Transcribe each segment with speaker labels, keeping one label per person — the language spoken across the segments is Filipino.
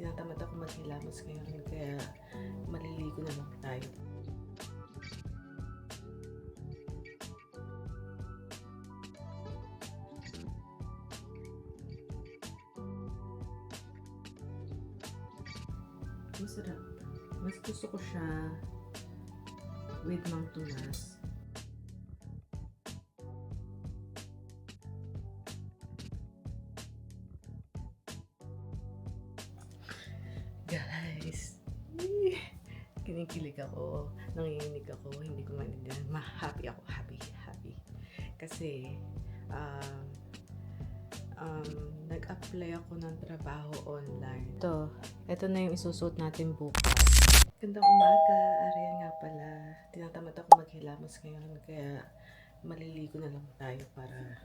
Speaker 1: Tinatamad ako maghilamos ngayon, kaya maliligo na lang tayo. Masarap. Mas gusto ko siya with Mang Tomas. Guys, kinikilig ako, nanginginig ako, hindi ko maintindihan. Happy ako, happy. Kasi, nag-apply ako ng trabaho online. Ito na yung isusuot natin bukas. Gandang umaga, Arian nga pala. Tinatamad ako maghilamos ngayon, kaya maliligo na lang tayo para,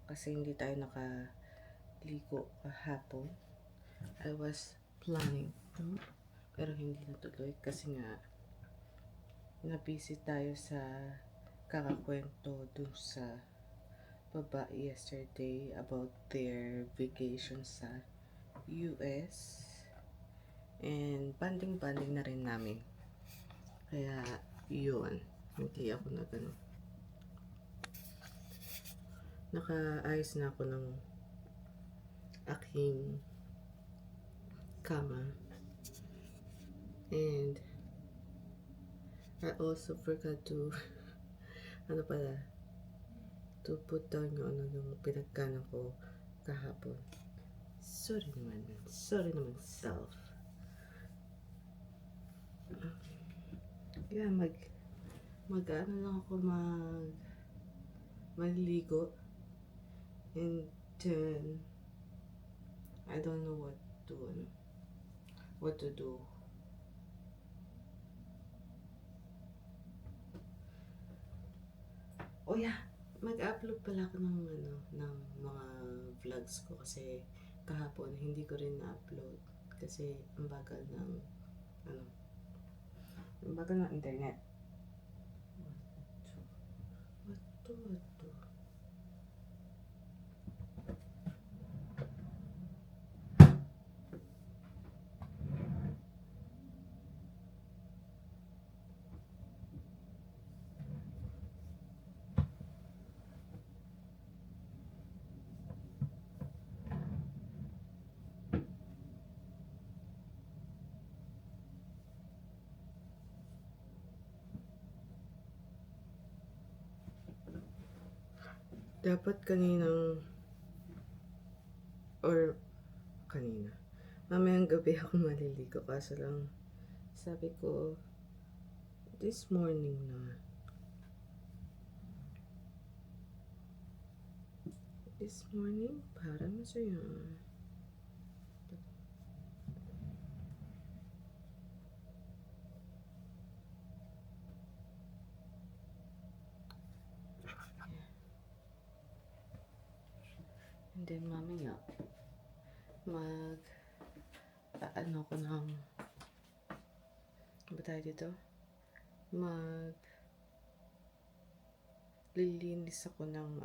Speaker 1: kasi hindi tayo nakaligo kahapon. I was planning pero hindi natuloy kasi nga na-busy tayo sa kakakwento dun sa babae yesterday about their vacation sa US, and banding na rin namin, kaya yun, hindi ako nakaayos na ako ng aking kama, and I also forgot to to put down yung pinagkana ko kahapon. Sorry naman self. Kaya lang ako maliligo, and then I don't know what to do. Oh yeah, mag-upload pala ako ng mga vlogs ko kasi kahapon hindi ko rin na-upload kasi ang bagal ng internet. What to? Dapat mamayang gabi ako maliligo, kaso lang sabi ko this morning para masaya. And then mamaya lilinis ako ng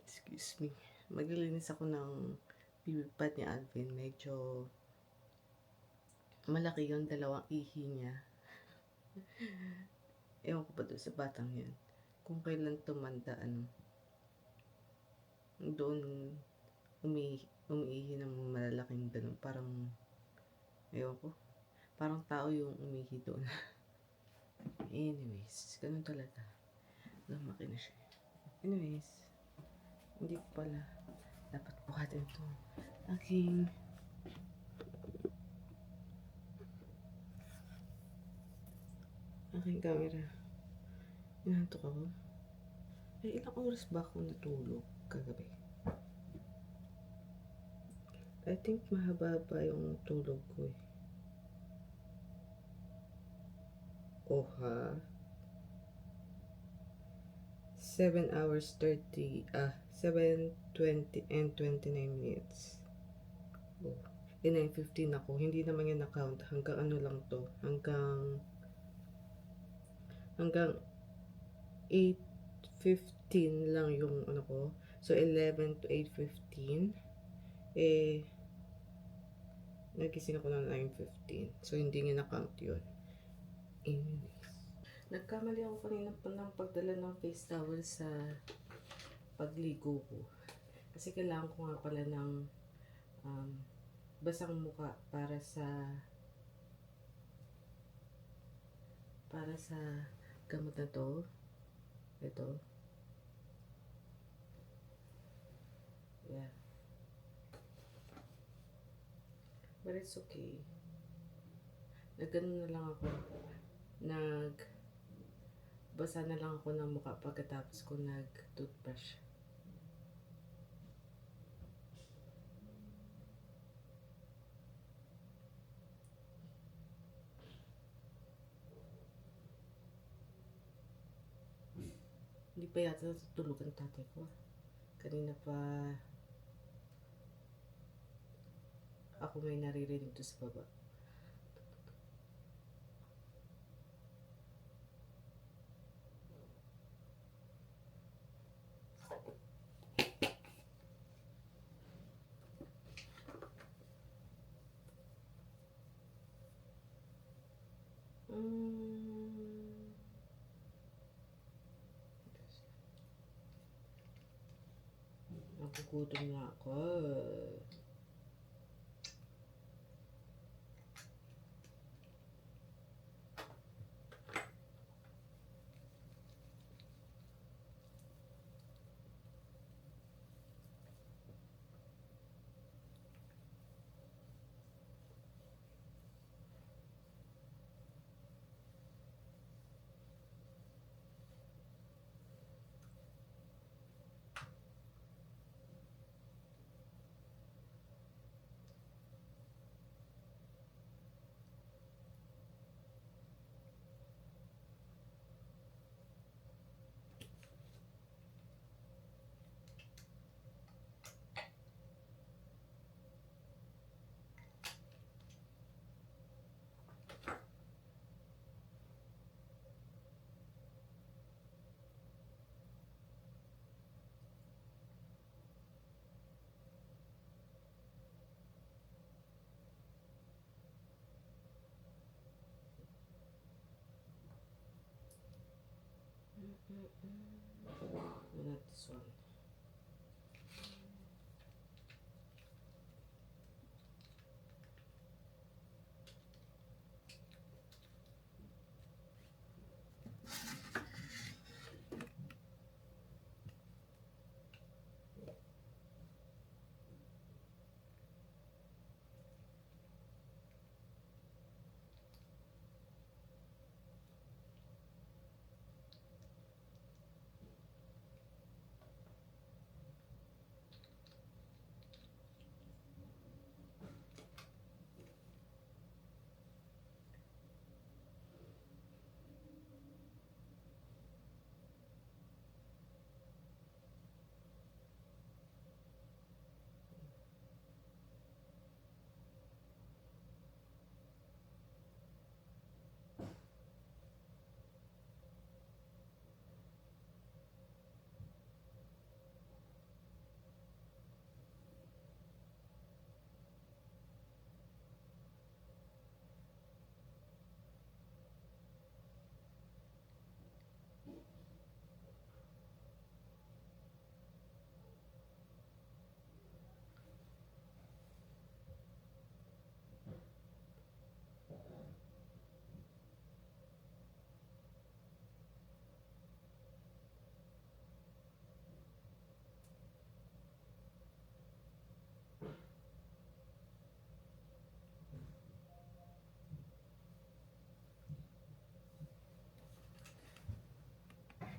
Speaker 1: excuse me, maglilinis ako ng bibig pad ni Alvin. Medyo malaki yung dalawang ihi niya. Ewan ko pa doon sa batang yan kung kailan tumanda, doon umiihi ng malalaking ganun, parang ewan ko, parang tao yung umihi doon. Anyways, ganun talaga, lumaki na siya. Anyways, hindi ko pala dapat buhatin ito aking camera. Inantok ako. Ilang oras ba ako natulog kagabi? I think mahaba pa yung tulog ko eh. Oh ha? 7 hours 7:20 and 29 minutes. Oh. 9:15 ako. Hindi naman yan na-count. Hanggang lang to. Hanggang hanggang 8:15 lang yung ano ko. So, 11 to 8:15. Eh, nagising ako ng 9:15. So, hindi niya na-count yun. Anyways. Nagkamali ako kanina pa ng pagdala ng face towel sa pagligo ko. Kasi kailangan ko nga pala ng basang muka para sa gamot na to. Ito. Yeah. But it's okay. Nagano na lang ako. Basa na lang ako ng mukha pagkatapos ko nag-toothbrush. Hindi pa yata natutulog ang tatay ko. Kanina pa ako may naririnig to sa baba. Nagugutom na ako. Not this one.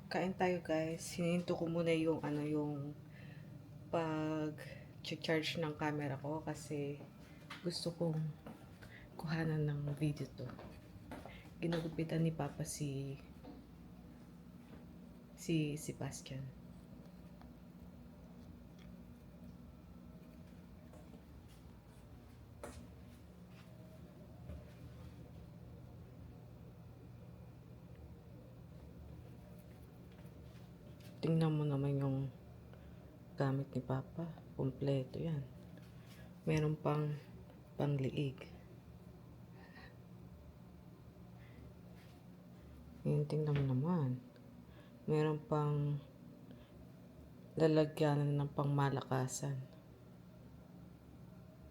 Speaker 1: Kain tayo guys. Hininto ko muna yung pag-charge ng camera ko kasi gusto kong kuhanan ng video to. Ginugupitan ni Papa si Sebastian. Tingnan mo naman yung gamit ni Papa. Kompleto yan. Meron pang pangliig. Yung tingnan mo naman. Meron pang lalagyanan ng pangmalakasan.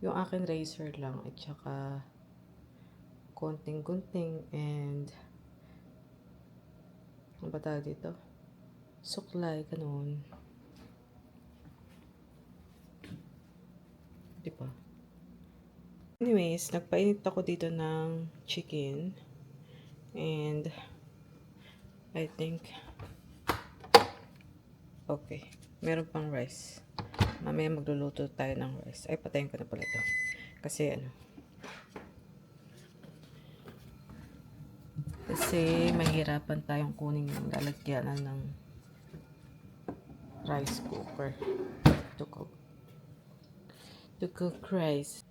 Speaker 1: Yung akin razor lang at saka konting-gunting and ano ba tawag dito? Suklay, ganun. Diba? Anyways, nagpainit ako dito ng chicken and I think okay. Meron pang rice. Mamaya magluluto tayo ng rice. Ay, patayin ko na pala ito. Kasi mahirapan tayong kunin yung lalagyanan ng rice cooker to cook rice.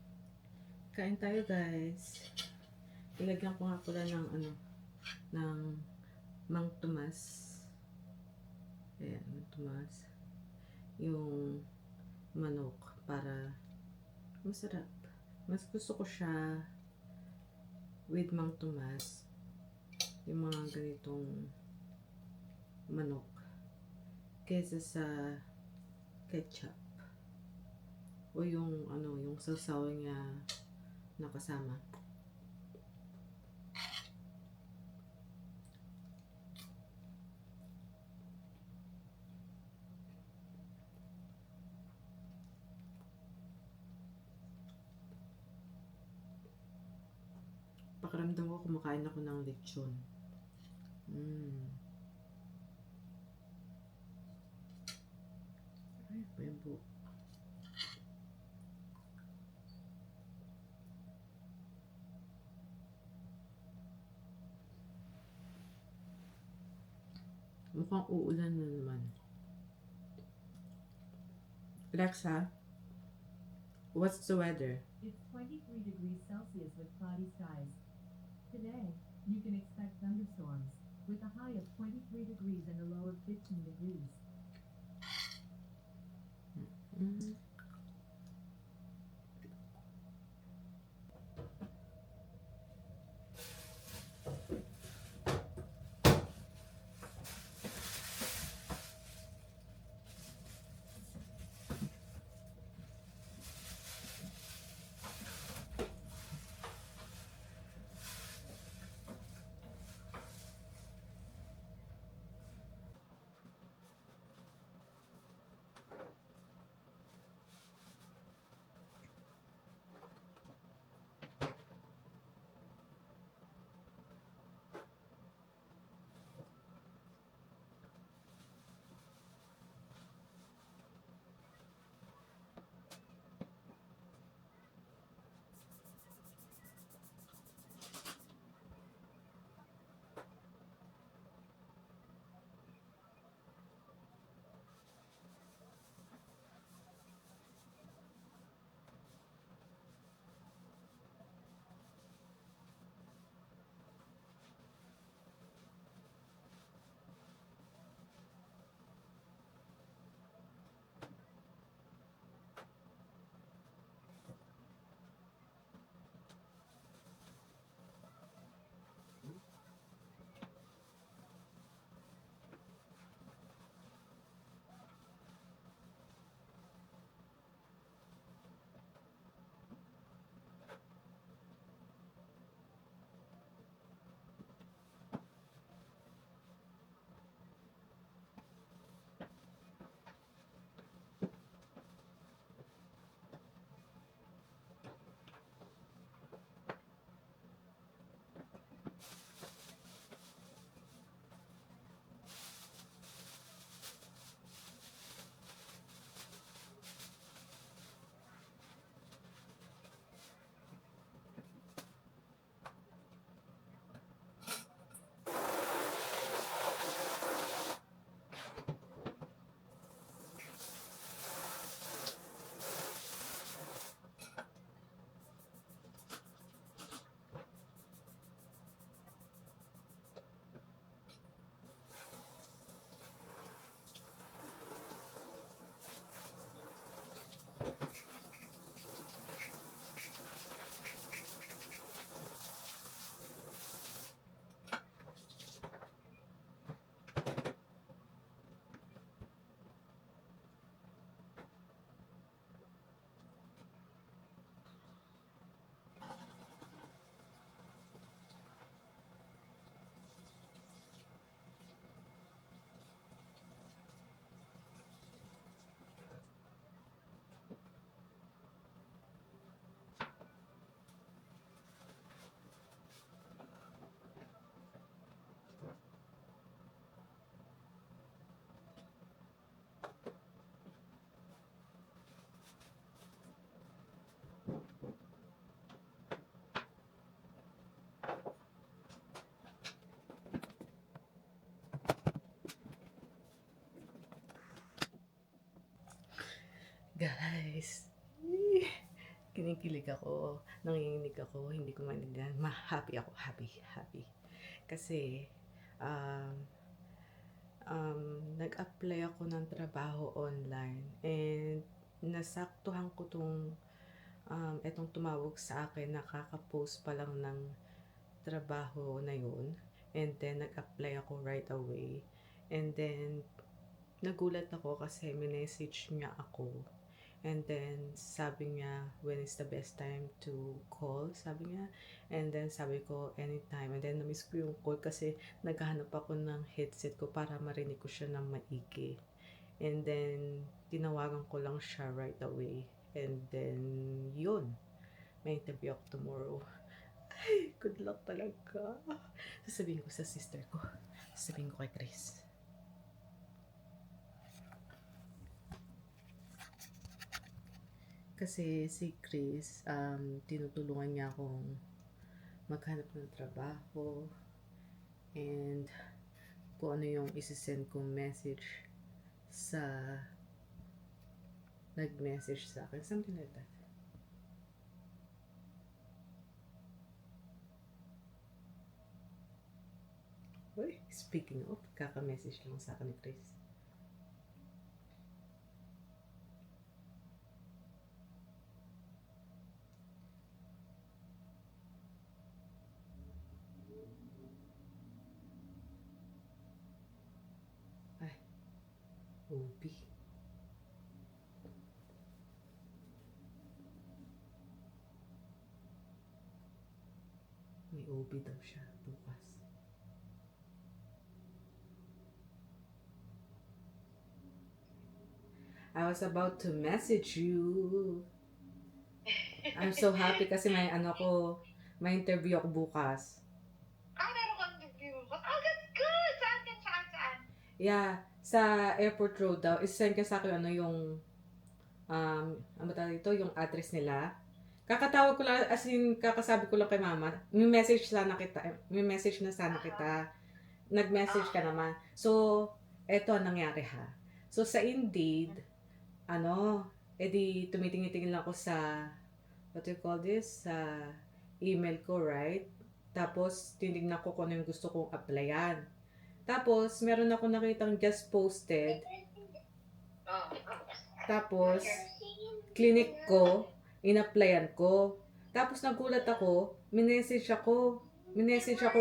Speaker 1: Kain tayo, guys. Ilagyan ko nga pala ng Mang Tomas. Ayan, Mang Tomas. Yung manok para masarap. Mas gusto ko siya with Mang Tomas. Yung mga ganitong manok kaysa sa ketchup o yung yung sausaw niya nakasama. Pakiramdam ko kumakain ako ng lechon. Ay, pa yung buo. Mukhang uulan na naman. Alexa, what's the weather?
Speaker 2: It's 23 degrees Celsius with cloudy skies. Today, you can expect thunderstorms, with a high of 23 degrees and a low of 15 degrees.
Speaker 1: Guys, kinikilig ako, nanginginig ako, hindi ko maintindihan. Happy ako, happy, happy. Kasi, um, nag-apply ako ng trabaho online and nasaktuhan ko etong tumawag sa akin, nakaka-post pa lang ng trabaho na yun. And then, nag-apply ako right away. And then, nagulat ako kasi minessage niya ako. And then, sabi niya, when is the best time to call? Sabi niya. And then, sabi ko, anytime. And then, na-miss ko yung call kasi naghahanap ako ng headset ko para marinig ko siya ng maigi. And then, tinawagan ko lang siya right away. And then, yun. May interview ako tomorrow. Ay, good luck talaga. Sasabihin ko sa sister ko. Sasabihin ko kay Chris. Kasi si Chris, tinutulungan niya akong maghanap ng trabaho and kung ano yung isisend kong message sa nag-message sa akin. Something like that. Uy, speaking of, kaka-message lang sa akin ni Chris. Ay, OB. May OB daw siya bukas. I was about to message you. I'm so happy kasi may may interview ako bukas.
Speaker 3: Meron kang review. Oh, that's good! Saan yan? Saan?
Speaker 1: Yeah, sa airport road daw. Isend ka sa akin ano tawag ito, yung address nila. Kakatawag ko lang, as in, kakasabi ko lang kay mama. May message na sana kita. Nag-message ka naman. So, eto ang nangyari ha. So, sa Indeed, edi tumitingin-tingin lang ako sa, what do you call this? Sa email ko, right? Tapos, tinignan ko kung ano yung gusto kong applyan. Tapos, meron ako nakitang just posted. Tapos, clinic ko, in-applyan ko. Tapos, nagulat ako, minessage ako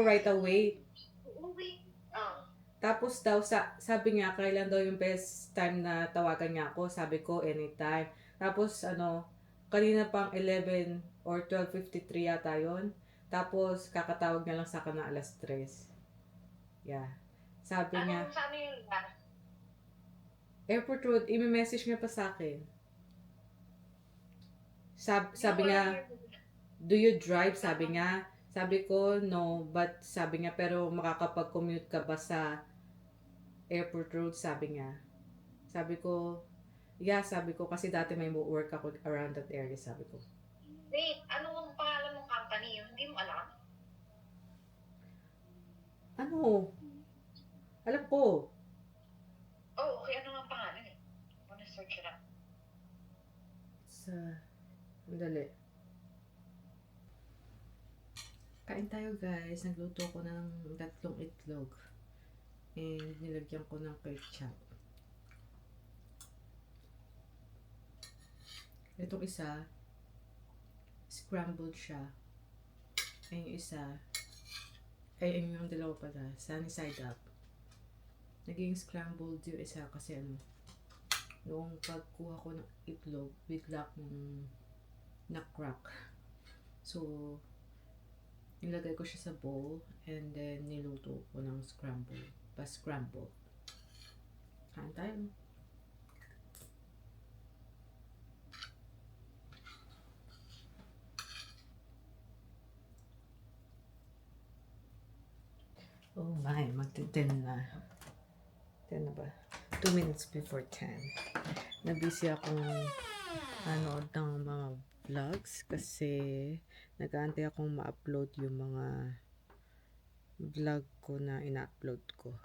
Speaker 1: right away. Tapos daw, sabi niya, kailan daw yung best time na tawagan niya ako. Sabi ko, anytime. Tapos, kanina pang 11 or 12:53 yata yun. Tapos, kakatawag niya lang sa akin na alas 3. Yeah. Sabi niya,
Speaker 3: Saan yung lugar?
Speaker 1: Airport Road, i-message niya pa sa akin. Sabi niya, do you drive? Sabi niya. Sabi ko, no. But sabi niya, pero makakapag-commute ka ba sa Airport Road? Sabi niya. Sabi ko, yeah, sabi ko, kasi dati may work ako around that area, sabi ko.
Speaker 3: Wait, ano ang pangalan ng company? Hindi mo alam?
Speaker 1: Alam ko.
Speaker 3: Oh, okay. Ano ang pangalan eh? Wanna search it up.
Speaker 1: Andali. Kain tayo guys. Nagluto ko ng 3 itlog. And nilagyan ko ng ketchup. Itong isa, scrambled siya. Ay, yung isa, yung dalawa pala, sunny side up. Naging scrambled yung isa kasi noong pagkuha ko ng itlog, bigla akong na-crack. So, nilagay ko siya sa bowl and then niluto ko ng scramble. Kain tayo. Oh my, magti-10 na. 10 na ba? 2 minutes before 10. Nabusy akong nanood ng mga vlogs kasi nag-aantay akong ma-upload yung mga vlog ko na ina-upload ko.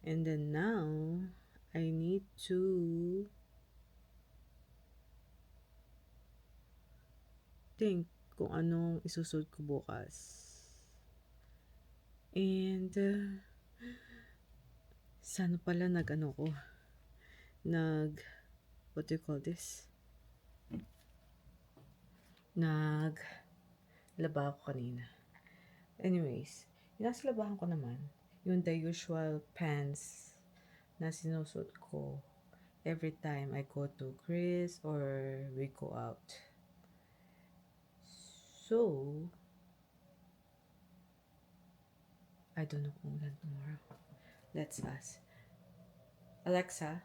Speaker 1: And then now, I need to think kung anong isusuot ko bukas. And, sana pala what do you call this? Naglaba ako kanina. Anyways, yung nasa labahan ko naman, yung the usual pants na sinusuot ko every time I go to Chris or we go out. So, I don't know kung ulan tomorrow. Let's ask. Alexa,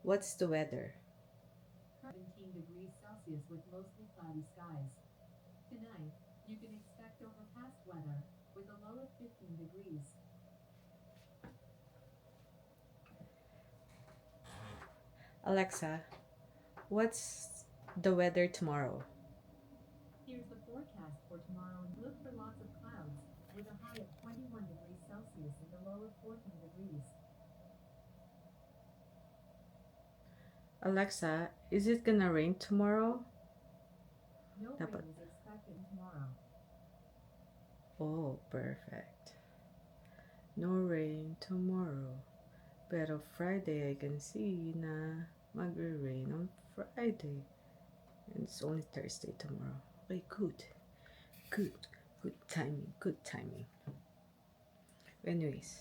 Speaker 1: what's the weather?
Speaker 2: 17 degrees Celsius with mostly cloudy skies. Tonight, you can expect overcast weather with a low of 15 degrees.
Speaker 1: Alexa, what's the weather tomorrow?
Speaker 2: Here's the forecast for tomorrow. Look for lots of clouds with a high of 21 degrees Celsius and a low of 14 degrees.
Speaker 1: Alexa, is it gonna rain tomorrow?
Speaker 2: No
Speaker 1: Dapat.
Speaker 2: rain is expected tomorrow.
Speaker 1: Oh, perfect. No rain tomorrow. Pero Friday, I can see na magre-rain on Friday. And it's only Thursday tomorrow. Okay, good. Good timing. Anyways,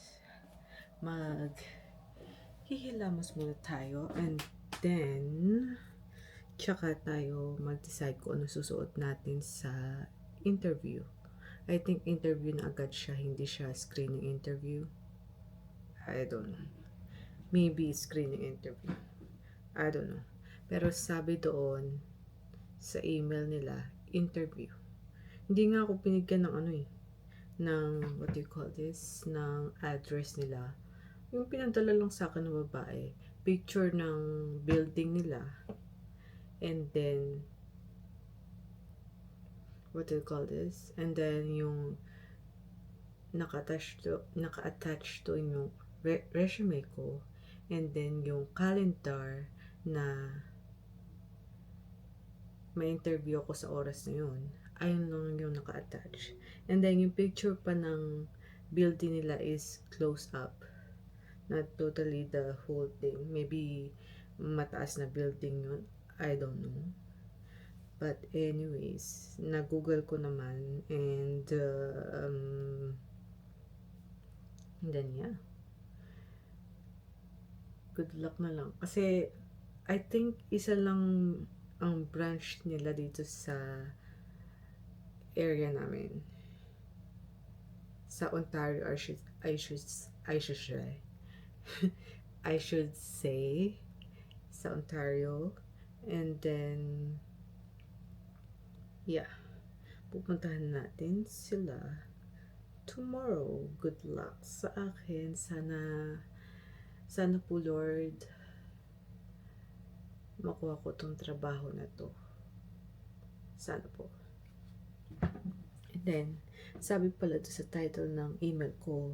Speaker 1: hihilamos muna tayo and then tsaka tayo mag-decide kung ano susuot natin sa interview. I think interview na agad siya, hindi siya screening interview. I don't know. Maybe screening interview. I don't know. Pero sabi doon sa email nila, interview. Hindi nga ako binigyan ng ng what do you call this, ng address nila. Yung pinadala lang sa akin ng babae, picture ng building nila, and then what do you call this, and then yung naka-attach to yung resume ko, and then yung calendar na may interview ako sa oras na yun. Ayun lang yung naka-attach. And then yung picture pa ng building nila is close up. Not totally the whole thing. Maybe mataas na building yun. I don't know. But anyways, na-google ko naman and then yeah. Good luck na lang. Kasi I think isa lang ang branch nila dito sa area namin. Sa Ontario, I should say sa Ontario. And then yeah, pupuntahan natin sila tomorrow. Good luck sa akin. Sana po Lord makuha ko tong trabaho na to. Sana po. And then sabi pala to sa title ng email ko,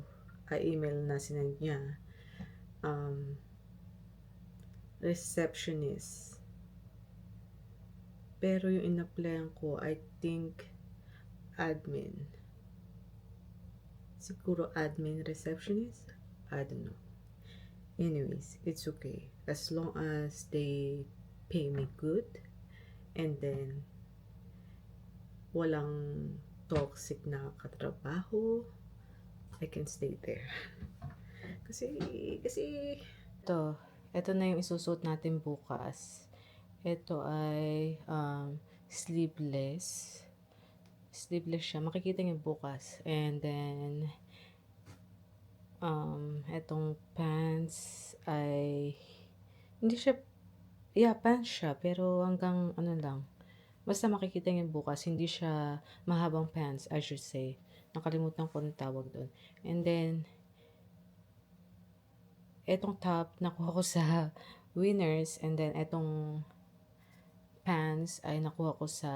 Speaker 1: email na sinend niya, receptionist. Pero yung in-applyan ko, I think admin. Siguro admin receptionist? I don't know. Anyways, it's okay. As long as they pay me good and then walang toxic na katrabaho, I can stay there. Kasi ito na yung isusuot natin bukas. Ito ay sleeveless siya, makikita niyo bukas. And then etong pants ay hindi siya, pants siya, pero hanggang lang, basta makikita niyo bukas, hindi siya mahabang pants, I should say. Nakalimutan ko ng tawag doon. And then etong top nakuha ko sa Winners, and then etong pants ay nakuha ko sa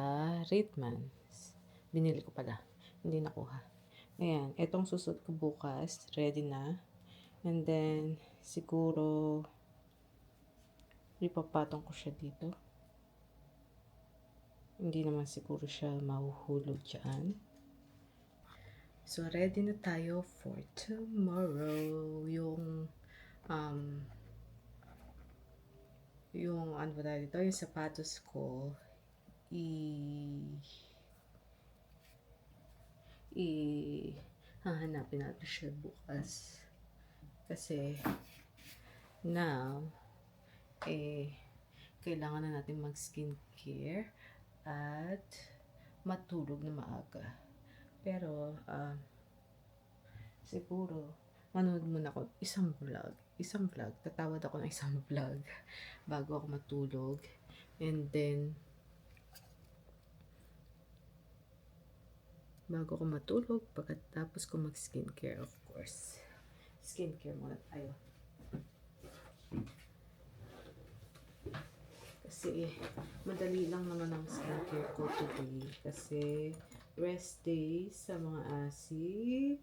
Speaker 1: Ritmans. Binili ko pala, hindi nakuha. Ayan, etong susuot ko bukas, ready na. And then siguro ipapatong ko siya dito. Hindi naman siguro siya mahuhulog dyan. So, ready na tayo for tomorrow. Yung ano ba tayo dito, yung sapatos ko, hahanapin natin siya bukas. Kasi, now, kailangan na natin mag-skincare at matulog na maaga. Pero, siguro, manood muna ako isang vlog. Tatawad ako ng isang vlog bago ako matulog. And then, bago ako matulog, pagkatapos ko mag-skincare, of course. Skincare muna tayo. Kasi, madali lang naman ang skincare ko today. Kasi, rest day sa mga asid.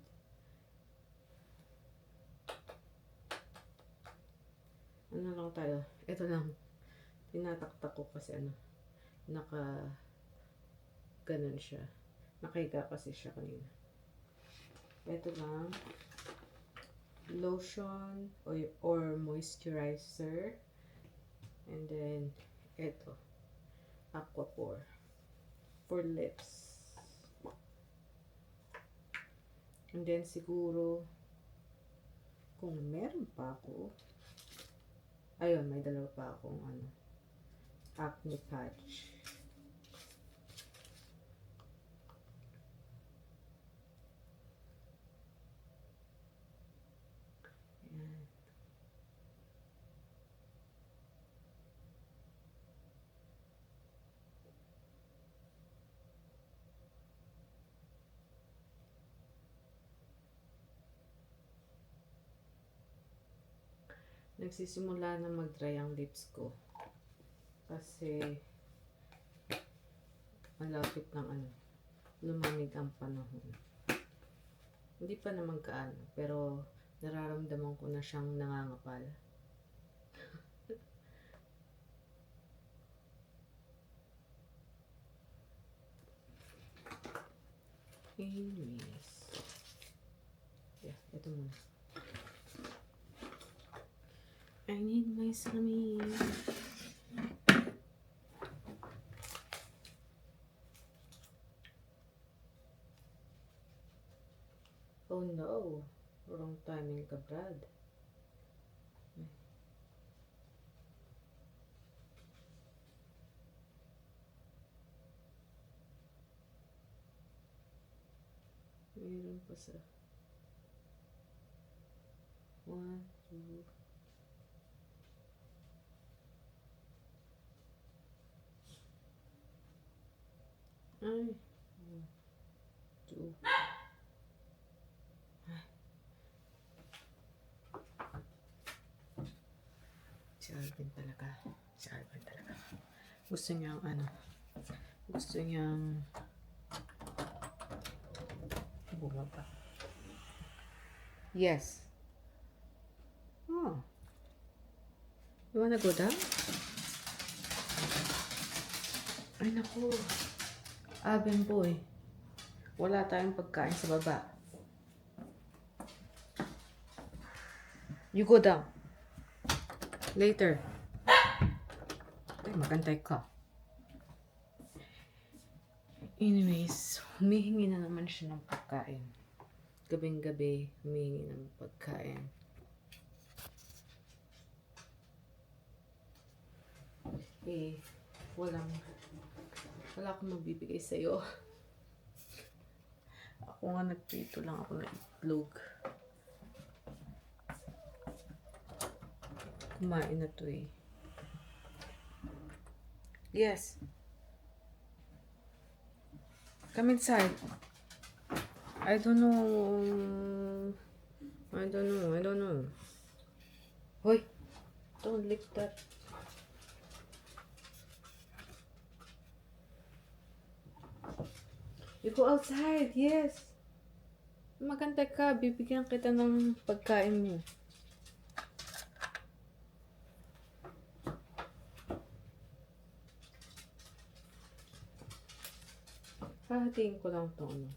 Speaker 1: Ano lang tayo? Ito lang. Tinataktak ko kasi ganun siya. Nakahiga kasi siya kanina. Ito lang. Lotion or moisturizer. And then, ito. Aquaphor. For lips. And then, siguro, kung meron pa ako, ayun, may dalawa pa akong acne patch. Ayan. Nagsisimula na mag-dry ang lips ko. Kasi malapit ng lumamig ang panahon. Hindi pa naman kaano, pero nararamdaman ko na siyang nangangapal. Anyways. Yeah, ito muna. I need my Sammy. Oh no. Wrong timing ka, Brad. Mayroon pa sa 1, 2. Ay. 1, 2. Si Alvin talaga. Gusto niyang bumaba. Yes. Oh. You wanna go down? Ay naku. Alvin boy. Wala tayong pagkain sa baba. You go down. Later. Ay, magantay ka. Anyways, humihingi na naman siya ng pagkain. Gabing-gabi, humihingi ng pagkain. Wala akong mabibigay sa'yo. Ako nga nagprito lang ako ng itlog. Kumain na to eh. Yes. Come inside. I don't know. Hoy, don't lick that. You go outside, yes. Maganda ka, bibigyan kita ng pagkain mo. Hahatiin ko lang to ano.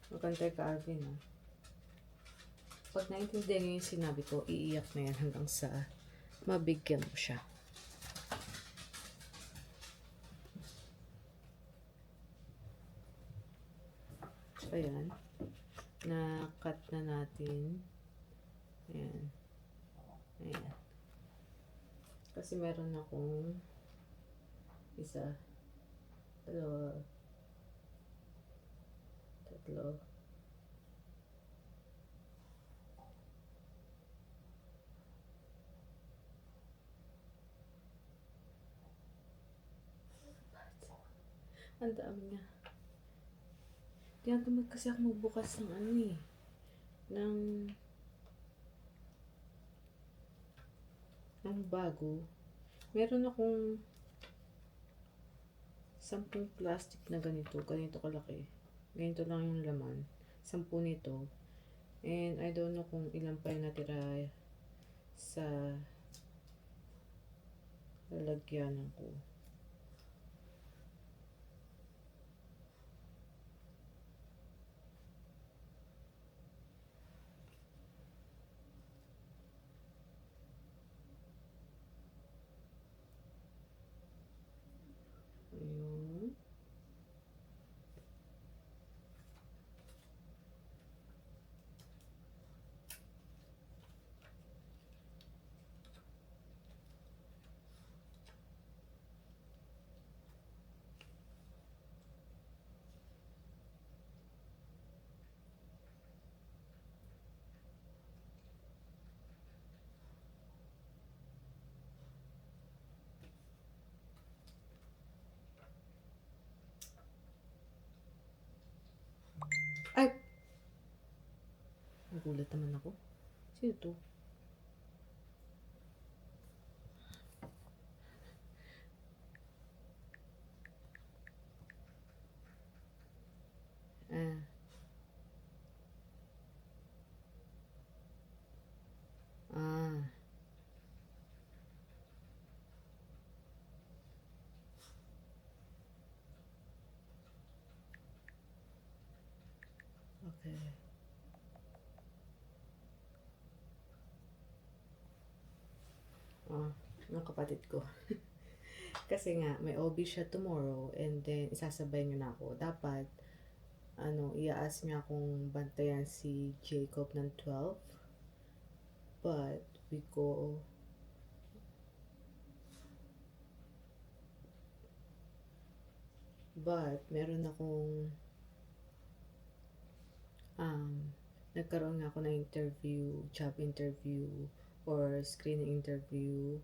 Speaker 1: Magantay ka, Arvin, ha? Pag naintindihan niyo yung sinabi ko, iiyak na yan hanggang sa mabigyan mo siya. So, ayan. Na-cut na natin. Ayan. Ayan. Kasi meron akong isa, dalawa, tatlo, ang dami niya. Tinatamad kasi ako magbukas ng ano eh. Ng bago. Meron akong 10 plastic na ganito. Ganito kalaki. Ganito lang yung laman. 10 nito. And I don't know kung ilan pa yung natira sa lalagyanan ko. Ayun. Ay! Nagulat naman ako. Sino to? Ah. Ah. Okay. Ah, yung kapatid ko. Kasi nga, may OB siya tomorrow and then isasabay niyo na ako. Dapat, i-ask niya akong bantayan si Jacob ng 12. But, meron akong nagkaroon nga ako ng interview, job interview, or screening interview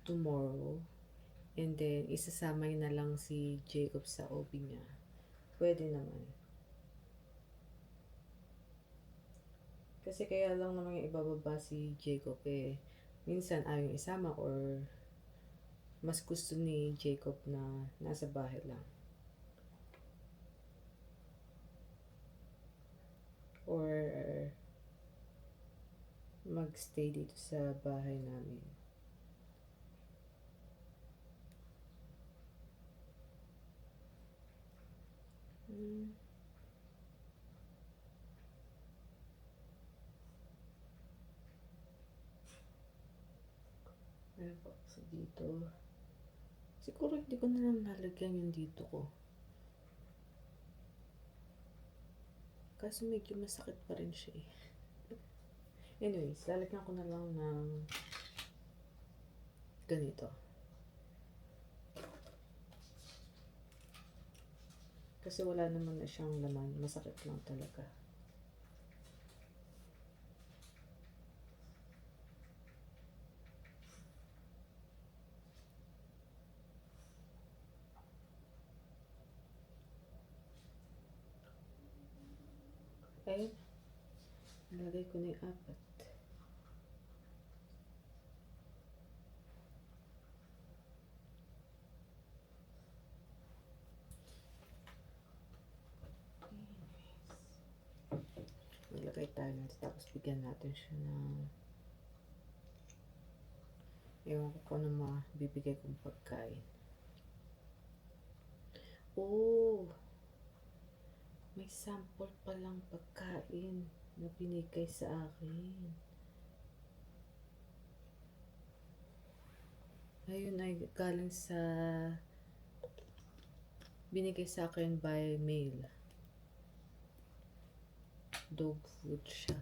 Speaker 1: tomorrow. And then, isasama na lang si Jacob sa OB niya. Pwede naman. Kasi kaya lang naman yung ibababa si Jacob eh. Minsan ayaw isama or mas gusto ni Jacob na nasa bahay lang. Or magstay dito sa bahay namin. Meron pa kasi dito. Siguro hindi ko na lang nalagyan yung dito ko. Kasi medyo masakit pa rin siya eh. Anyways, lalagyan ko na lang ng ganito. Kasi wala naman na siyang laman. Masakit lang talaga. Okay. Nalagay ko na yung 4. pagkain natin. Tapos bigyan natin siya ng ewan ko kung ano mabibigay kong pagkain. Oh! May sample palang pagkain na binigay sa akin. Ayun ay galing sa binigay sa akin by mail. Dog food siya.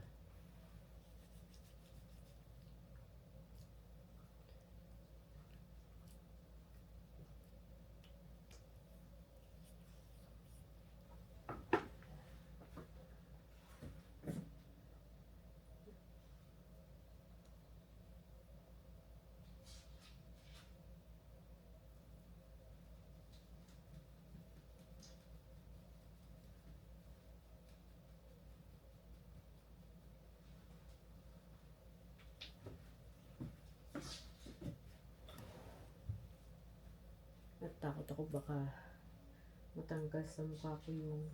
Speaker 1: Natakot ako baka matanggal sa mukha ko yung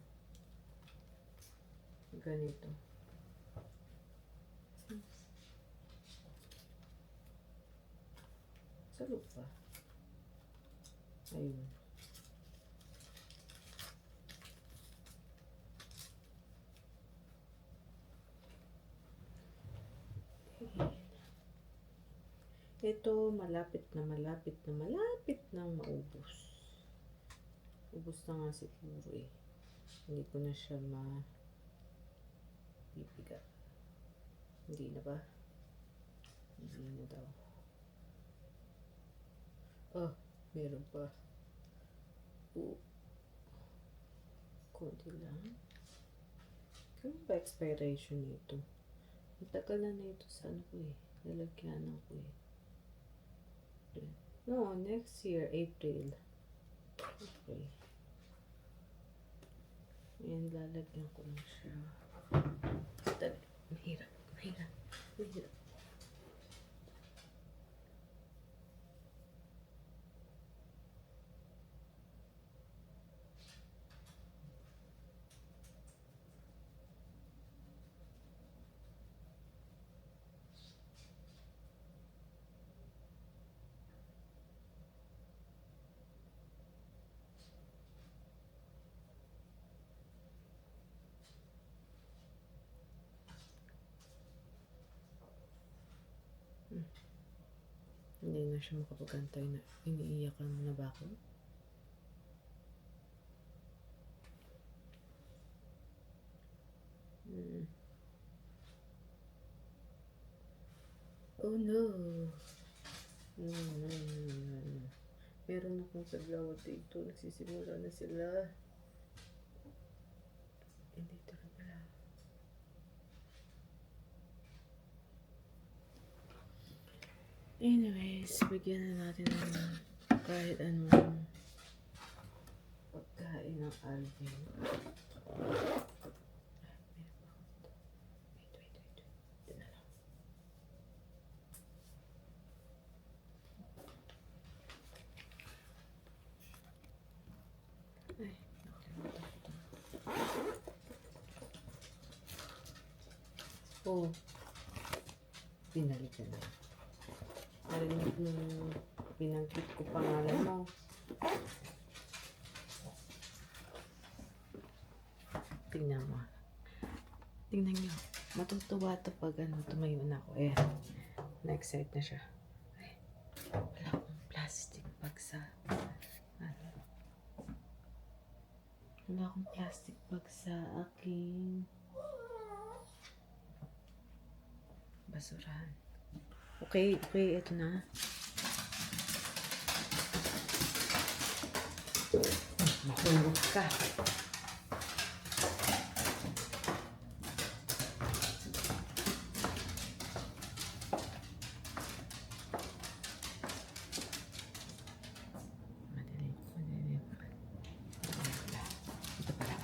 Speaker 1: ganito. Sa lupa. Ayun. Ito, malapit na maubos. Ubos na nga siguro eh. Hindi ko na siya mapipigat. Hindi na ba? Hindi na daw. Oh, meron pa. Kunti lang. Kailan ba expiration nito? Matagal na ito sa ano ko eh. Lalagyanan ko eh. No, next year, April. Okay. Ayan, lalagyan ko lang siya. Mahirap. Hindi na siya makapagantay na iniiyakan mo na ba ako? Oh no. No. Meron akong saglawat dito. Nagsisimula na sila. Hindi ito na pala. Anyways, bigyan na natin ng kahit anong pagkain ng Alvin. Ito na lang. Ay, nakalimutan ko ito. Oh, binalikan na. Narinig nung pinangkit ko pangalan mo. Tingnan mo. Tingnan nyo. Matutuwa ito pag tumayo na ako. Ayan. Na-excite na siya. Ay, wala akong plastic bag sa wala akong plastic bag sa aking basurahan. Okay, ito na. Mahulog ka. Madilim. Ito pala.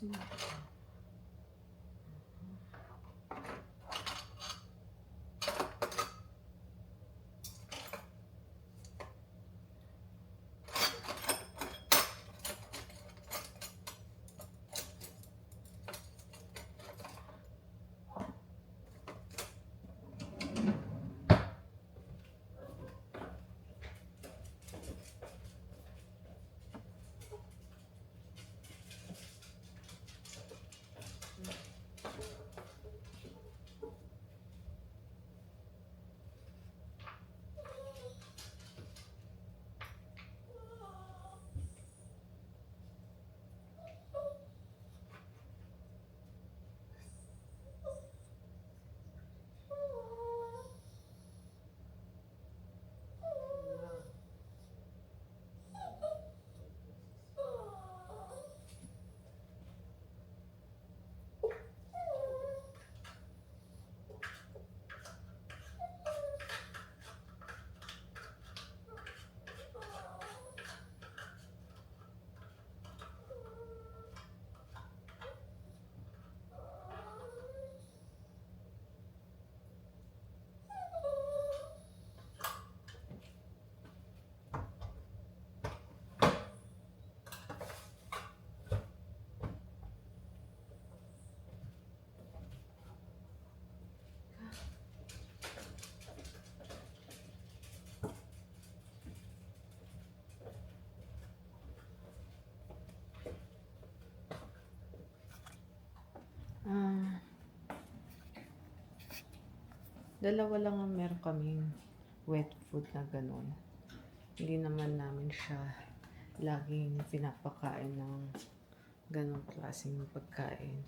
Speaker 1: ayusin mo. Dalawa lang ang meron kaming wet food na ganun. Hindi naman namin siya laging pinapakain ng ganong klaseng pagkain.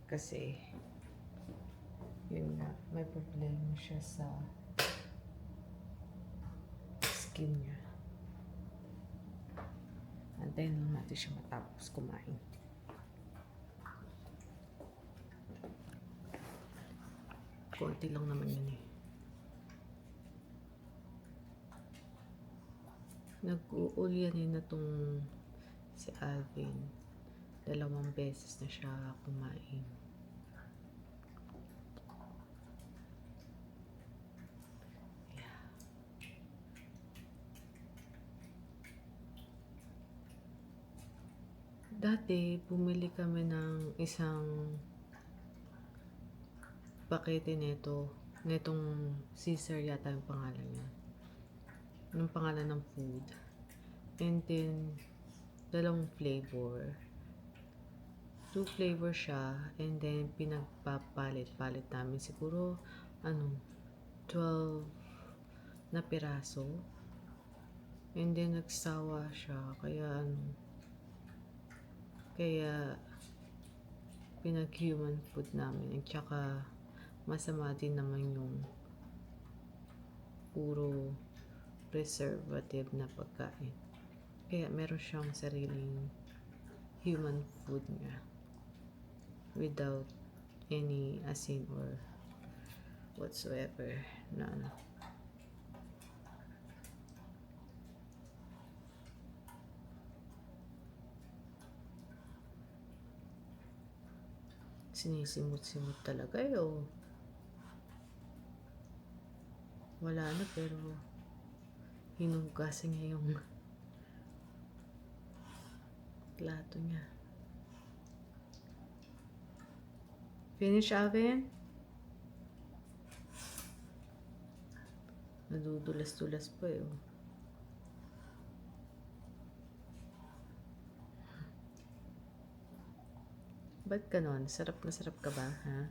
Speaker 1: Kasi, yun nga, may problema siya sa skin niya. Antayin lang natin siya matapos kumain. Konti lang naman yun eh. Nag-uulyanin na tong si Alvin. 2 beses na siya kumain. Yeah. Dati, bumili kami ng isang pakete netong Caesar yata yung pangalan niya. Yung pangalan ng food. And then, 2 flavor. 2 flavor siya. And then, pinagpapalit-palit namin. Siguro, 12 na piraso. And then, nagsawa siya. Kaya, pinag-human food namin. At saka, masama din naman yung puro preservative na pagkain. Kaya meron siyang sariling human food niya without any asin or whatsoever na sinisimot-simot talaga wala na pero hinugasan niya yung plato niya. Finish, Alvin? Nadudulas-dulas pa Ba't ganon? Sarap na sarap ka ba, ha?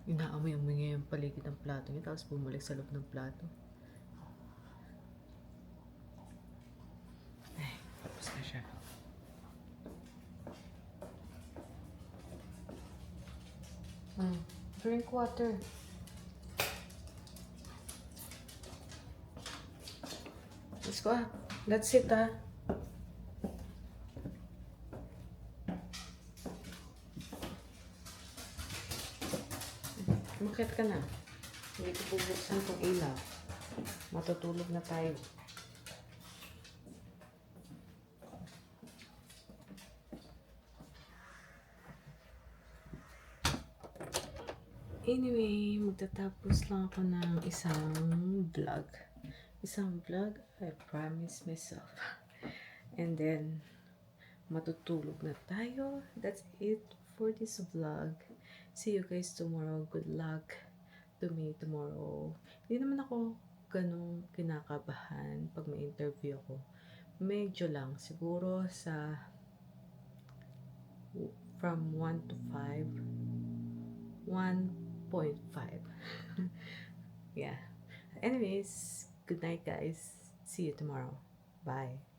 Speaker 1: Inaamoy-amoy niya yung paligid ng plato niya tapos bumalik sa loob ng plato. Ay, tapos na siya. Drink water. Let's go. Let's sit, ha? Umakyat ka na. Hindi ko bubuksan tong ilaw. Matutulog na tayo. Anyway, magtatapos lang ako ng isang vlog. I promise myself. And then, matutulog na tayo. That's it for this vlog. See you guys tomorrow. Good luck to me tomorrow. Hindi naman ako ganong kinakabahan pag may interview ako. Medyo lang. Siguro sa from 1 to 5. 1.5. Yeah. Anyways, good night guys. See you tomorrow. Bye.